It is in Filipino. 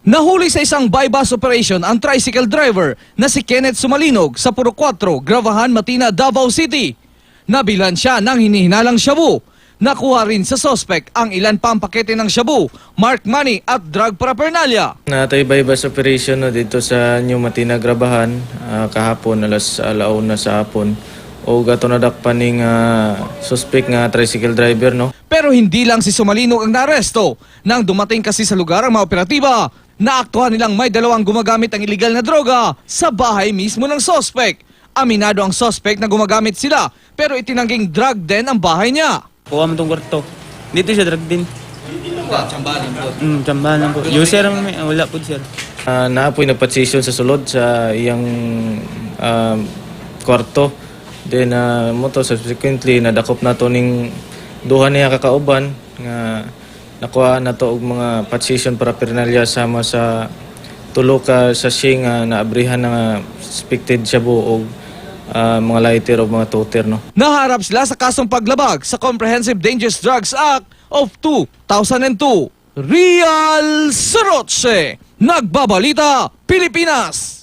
Nahuli sa isang buy-bus operation ang tricycle driver na si Kenneth Sumalinog sa Puro 4, Gravahan, Matina, Davao City. Nabilan siya ng hinihinalang shabu. Nakuha rin sa suspect ang ilan pang pakete ng shabu, marked money at drug paraphernalia. Natay buy-bus operation no, dito sa New Matina, Gravahan, kahapon alas 1:00 sa hapon. O gato na dakpan ning suspect nga tricycle driver no. Pero hindi lang si Sumalinog ang naaresto. Nang dumating kasi sa lugar ang mga operatiba, naaktuhan nilang may dalawang gumagamit ng illegal na droga sa bahay mismo ng suspect. Aminado ang suspect na gumagamit sila pero itinangging drug din ang bahay niya. Kuha mo itong kwarto. Dito siya drug din. Dito ba? Tsambahan po. Tsambahan po. User wala po sir. Naapoy nagpatsisyon sa sulod sa iyang kwarto. Then mo to subsequently nadakop na to ning duha niya kakauban nga nakuha na to og mga patsisyon paraphernalia sama sa tulo ka sachet nga naabrihan nga suspected shabu og mga lighter o mga toter no. Naharap sila sa kasong paglabag sa Comprehensive Dangerous Drugs Act of 2002. Real Soroche, Nagbabalita, Pilipinas.